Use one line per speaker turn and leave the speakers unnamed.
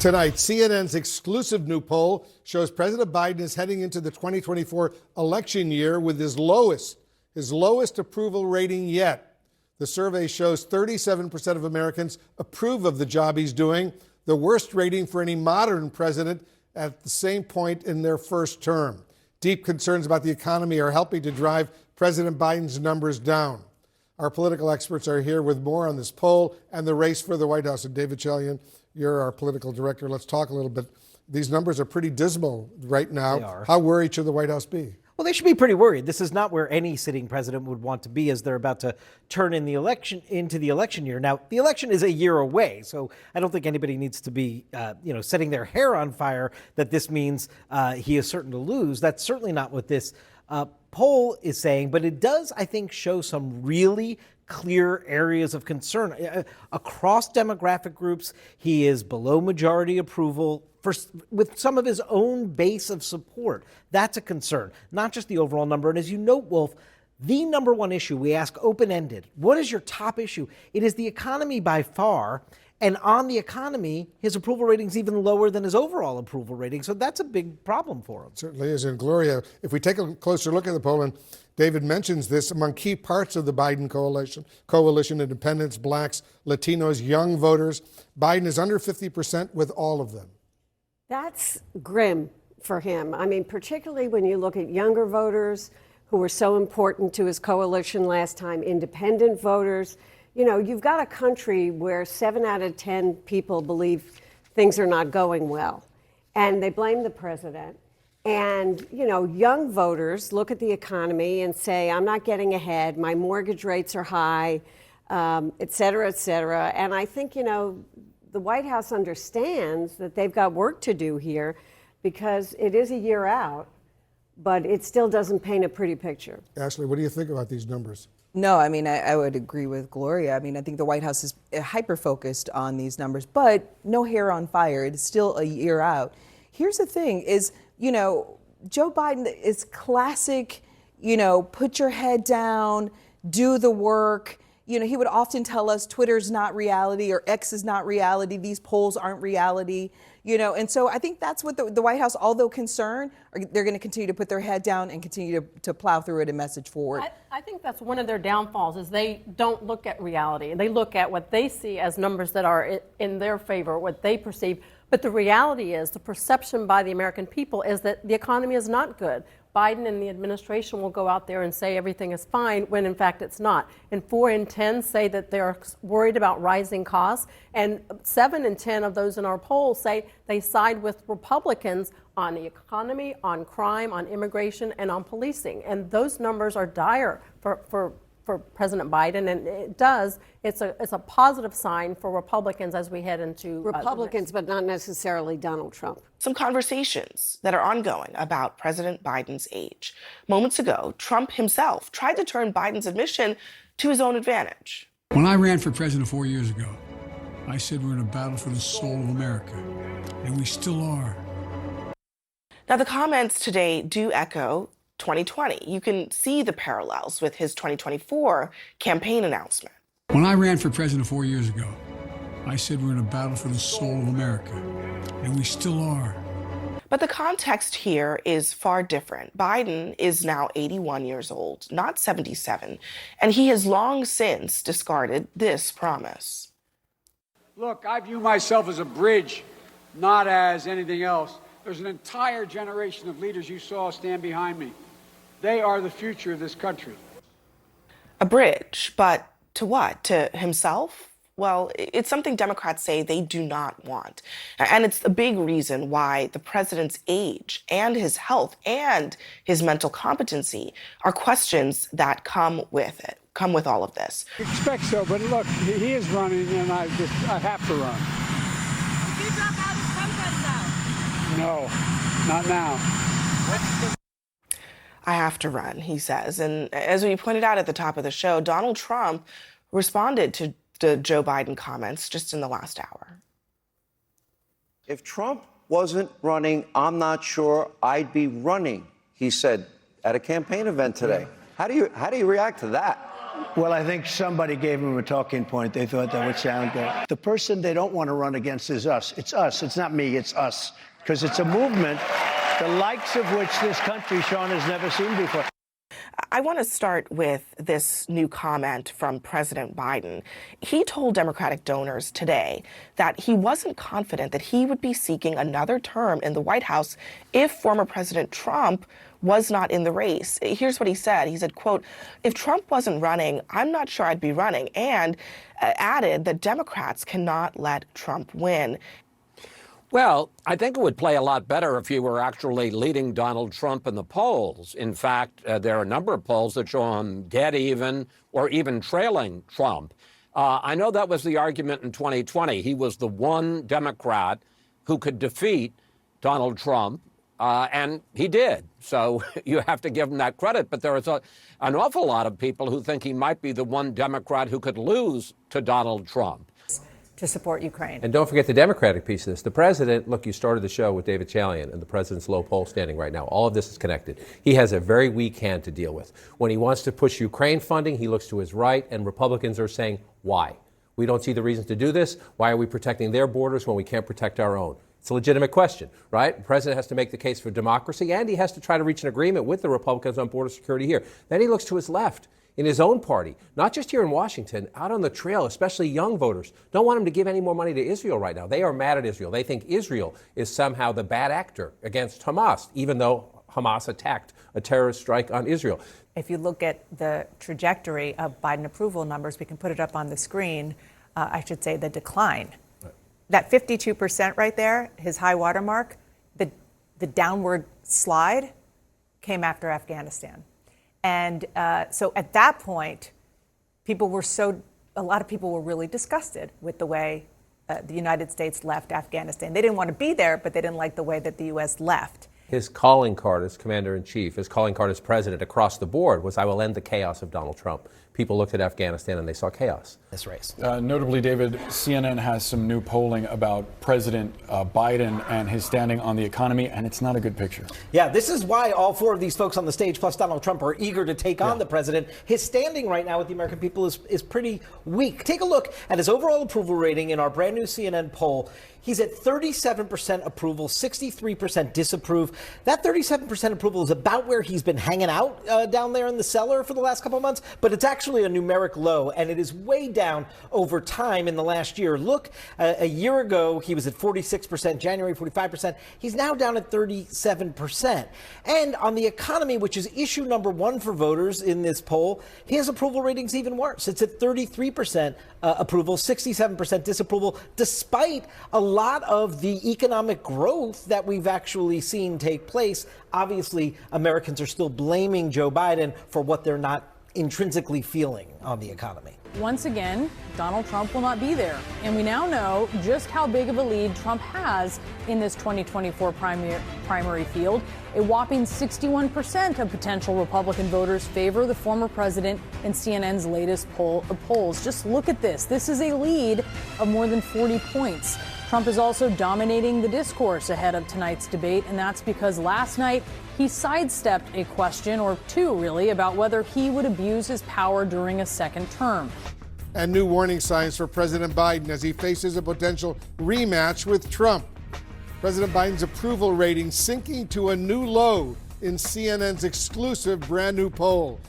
Tonight, CNN's exclusive new poll shows President Biden is heading into the 2024 election year with his lowest approval rating yet. The survey shows 37% of Americans approve of the job he's doing, the worst rating for any modern president at the same point in their first term. Deep concerns about the economy are helping to drive President Biden's numbers down. Our political experts are here with more on this poll and the race for the White House. And David Chalian, you're our political director. Let's talk a little bit. These numbers are pretty dismal right now.
They are.
How worried should the White House be?
Well, they should be pretty worried. This is not where any sitting president would want to be as they're about to turn in the election into the election year. Now, the election is a year away, so I don't think anybody needs to be, setting their hair on fire that this means he is certain to lose. That's certainly not what this poll is saying, but it does, I think, show some really clear areas of concern. Across demographic groups, he is below majority approval with some of his own base of support. That's a concern, not just the overall number. And as you note, Wolf, the number one issue we ask open-ended, what is your top issue? It is the economy by far. And on the economy, his approval rating is even lower than his overall approval rating. So that's a big problem for him.
It certainly is. And Gloria, if we take a closer look at the poll, and David mentions this, among key parts of the Biden coalition, independents, blacks, Latinos, young voters, Biden is under 50% with all of them.
That's grim for him. I mean, particularly when you look at younger voters who were so important to his coalition last time, independent voters. You know, you've got a country where 7 out of 10 people believe things are not going well, and they blame the president. And, young voters look at the economy and say, I'm not getting ahead, my mortgage rates are high, et cetera, et cetera. And I think, the White House understands that they've got work to do here because it is a year out, but it still doesn't paint a pretty picture.
Ashley, what do you think about these numbers?
No, I mean, I would agree with Gloria. I mean, I think the White House is hyper-focused on these numbers, but no hair on fire. It's still a year out. Here's the thing is, Joe Biden is classic, put your head down, do the work. He would often tell us Twitter's not reality or X is not reality. These polls aren't reality. And so I think that's what the White House, although concerned, they're going to continue to put their head down and continue to plow through it and message forward.
I think that's one of their downfalls is they don't look at reality. They look at what they see as numbers that are in their favor, what they perceive. But the reality is, the perception by the American people is that the economy is not good. Biden and the administration will go out there and say everything is fine when in fact it's not. And 4 in 10 say that they're worried about rising costs. And 7 in 10 of those in our poll say they side with Republicans on the economy, on crime, on immigration, and on policing. And those numbers are dire for President Biden, and it's a positive sign for Republicans as we head into
Republicans, but not necessarily Donald Trump.
Some conversations that are ongoing about President Biden's age. Moments ago, Trump himself tried to turn Biden's admission to his own advantage.
When I ran for president 4 years ago, I said we're in a battle for the soul of America, and we still are.
Now, the comments today do echo 2020. You can see the parallels with his 2024 campaign announcement.
When I ran for president 4 years ago, I said we're in a battle for the soul of America, and we still are.
But the context here is far different. Biden is now 81 years old, not 77, and he has long since discarded this promise.
Look, I view myself as a bridge, not as anything else. There's an entire generation of leaders you saw stand behind me. They are the future of this country.
A bridge, but to what? To himself? Well, it's something Democrats say they do not want. And it's a big reason why the president's age and his health and his mental competency are questions that come with it, come with all of this.
I expect so, but look, he is running and I have to run.
Did you drop out of Trump
No, not now.
I have to run, he says. And as we pointed out at the top of the show, Donald Trump responded to the Joe Biden comments just in the last hour.
If Trump wasn't running, I'm not sure I'd be running, he said at a campaign event today. How do you react to that?
Well, I think somebody gave him a talking point. They thought that would sound good. The person they don't want to run against is us. It's us. It's not me. It's us. Because it's a movement, the likes of which this country, Sean, has never seen before.
I want to start with this new comment from President Biden. He told Democratic donors today that he wasn't confident that he would be seeking another term in the White House if former President Trump was not in the race. Here's what he said. He said, quote, "If Trump wasn't running, I'm not sure I'd be running," and added that Democrats cannot let Trump win.
Well, I think it would play a lot better if you were actually leading Donald Trump in the polls. In fact, there are a number of polls that show him dead even or even trailing Trump. I know that was the argument in 2020. He was the one Democrat who could defeat Donald Trump, and he did. So you have to give him that credit. But there is an awful lot of people who think he might be the one Democrat who could lose to Donald Trump.
To support Ukraine.
And don't forget the Democratic piece of this. The president, look, you started the show with David Chalian and the president's low poll standing right now. All of this is connected. He has a very weak hand to deal with. When he wants to push Ukraine funding, he looks to his right, and Republicans are saying, why? We don't see the reasons to do this. Why are we protecting their borders when we can't protect our own? It's a legitimate question, right? The president has to make the case for democracy, and he has to try to reach an agreement with the Republicans on border security here. Then he looks to his left. In his own party, not just here in Washington, out on the trail, especially young voters, don't want him to give any more money to Israel right now. They are mad at Israel. They think Israel is somehow the bad actor against Hamas, even though Hamas attacked a terrorist strike on Israel.
If you look at the trajectory of Biden approval numbers, we can put it up on the screen, I should say the decline. Right. That 52% right there, his high watermark, the downward slide came after Afghanistan. And so at that point, a lot of people were really disgusted with the way the United States left Afghanistan. They didn't want to be there, but they didn't like the way that the U.S. left.
His calling card as commander-in-chief, his calling card as president across the board was, I will end the chaos of Donald Trump. People looked at Afghanistan and they saw chaos.
This race.
Notably, David, CNN has some new polling about President Biden and his standing on the economy, and it's not a good picture.
Yeah, this is why all four of these folks on the stage, plus Donald Trump, are eager to take on the president. His standing right now with the American people is pretty weak. Take a look at his overall approval rating in our brand new CNN poll. He's at 37% approval, 63% disapprove. That 37% approval is about where he's been hanging out down there in the cellar for the last couple of months, but it's actually a numeric low, and it is way down over time in the last year. Look, a year ago, he was at 46%, January 45%. He's now down at 37%. And on the economy, which is issue number one for voters in this poll, his approval rating's even worse. It's at 33% approval, 67% disapproval, despite a lot of the economic growth that we've actually seen take place. Obviously, Americans are still blaming Joe Biden for what they're not intrinsically feeling on the economy.
Once again, Donald Trump will not be there. And we now know just how big of a lead Trump has in this 2024 primary field. A whopping 61% of potential Republican voters favor the former president in CNN's latest polls. Just look at this. This is a lead of more than 40 points. Trump is also dominating the discourse ahead of tonight's debate, and that's because last night he sidestepped a question, or two really, about whether he would abuse his power during a second term.
And new warning signs for President Biden as he faces a potential rematch with Trump. President Biden's approval rating sinking to a new low in CNN's exclusive brand new poll.